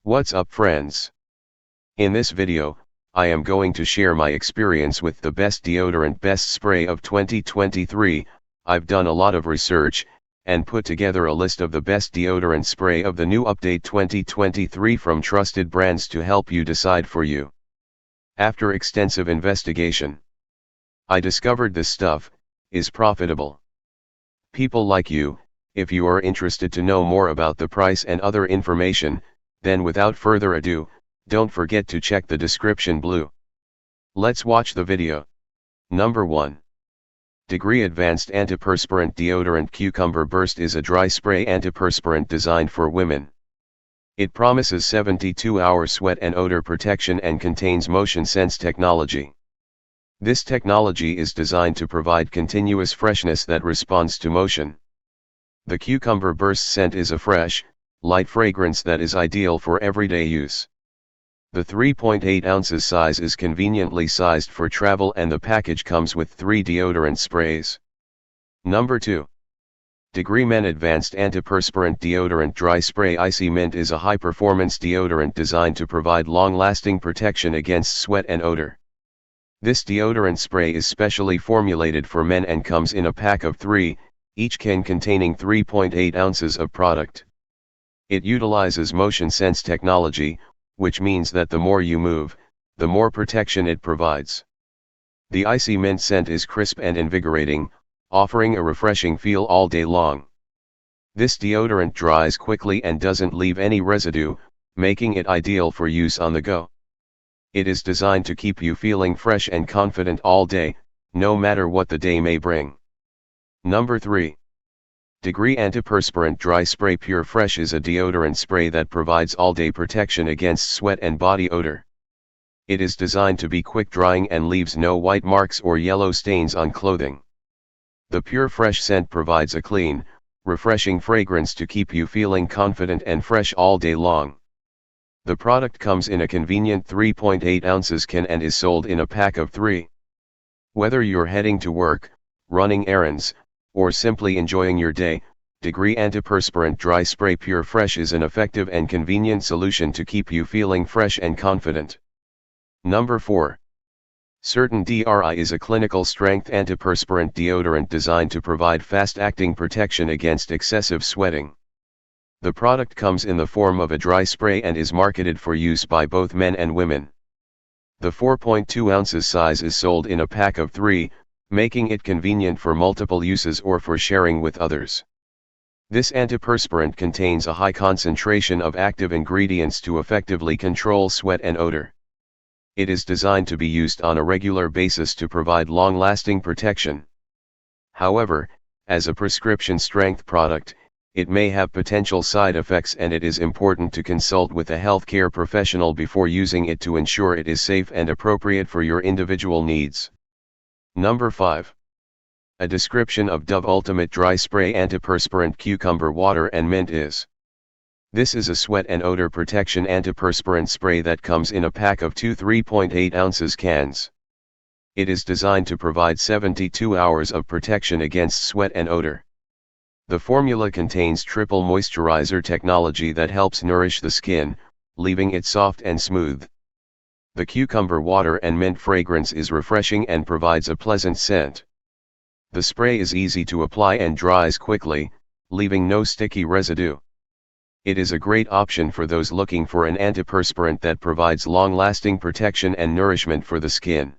What's up friends? In this video, I am going to share my experience with the best deodorant best spray of 2023. I've done a lot of research, and put together a list of the best deodorant spray of the new update 2023 from trusted brands to help you decide for you. After extensive investigation, I discovered this stuff is profitable. People like you, if you are interested to know more about the price and other information, then without further ado, don't forget to check the description below. Let's watch the video. Number 1. Degree Advanced Antiperspirant Deodorant Cucumber Burst is a dry spray antiperspirant designed for women. It promises 72-hour sweat and odor protection and contains motion sense technology. This technology is designed to provide continuous freshness that responds to motion. The Cucumber Burst scent is a fresh, light fragrance that is ideal for everyday use. The 3.8 ounces size is conveniently sized for travel and the package comes with 3 deodorant sprays. Number 2. Degree Men Advanced Antiperspirant Deodorant Dry Spray Icy Mint is a high-performance deodorant designed to provide long-lasting protection against sweat and odor. This deodorant spray is specially formulated for men and comes in a pack of 3, each can containing 3.8 ounces of product. It utilizes motion sense technology, which means that the more you move, the more protection it provides. The icy mint scent is crisp and invigorating, offering a refreshing feel all day long. This deodorant dries quickly and doesn't leave any residue, making it ideal for use on the go. It is designed to keep you feeling fresh and confident all day, no matter what the day may bring. Number 3. Degree Antiperspirant Dry Spray Pure Fresh is a deodorant spray that provides all-day protection against sweat and body odor. It is designed to be quick-drying and leaves no white marks or yellow stains on clothing. The Pure Fresh scent provides a clean, refreshing fragrance to keep you feeling confident and fresh all day long. The product comes in a convenient 3.8 ounces can and is sold in a pack of 3. Whether you're heading to work, running errands, or simply enjoying your day, Degree Antiperspirant Dry Spray Pure Fresh is an effective and convenient solution to keep you feeling fresh and confident. Number 4. Certain DRI is a clinical strength antiperspirant deodorant designed to provide fast-acting protection against excessive sweating. The product comes in the form of a dry spray and is marketed for use by both men and women. The 4.2 ounces size is sold in a pack of 3, making it convenient for multiple uses or for sharing with others. This antiperspirant contains a high concentration of active ingredients to effectively control sweat and odor. It is designed to be used on a regular basis to provide long-lasting protection. However, as a prescription strength product, it may have potential side effects and it is important to consult with a healthcare professional before using it to ensure it is safe and appropriate for your individual needs. Number 5. A description of Dove Ultimate Dry Spray Antiperspirant Cucumber Water and Mint is. This is a sweat and odor protection antiperspirant spray that comes in a pack of 2 3.8 ounces cans. It is designed to provide 72 hours of protection against sweat and odor. The formula contains triple moisturizer technology that helps nourish the skin, leaving it soft and smooth. The cucumber water and mint fragrance is refreshing and provides a pleasant scent. The spray is easy to apply and dries quickly, leaving no sticky residue. It is a great option for those looking for an antiperspirant that provides long-lasting protection and nourishment for the skin.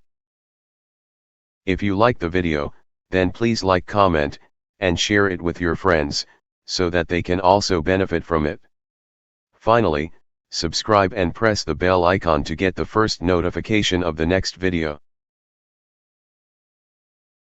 If you like the video, then please like, comment, and share it with your friends, so that they can also benefit from it. Finally, subscribe and press the bell icon to get the first notification of the next video.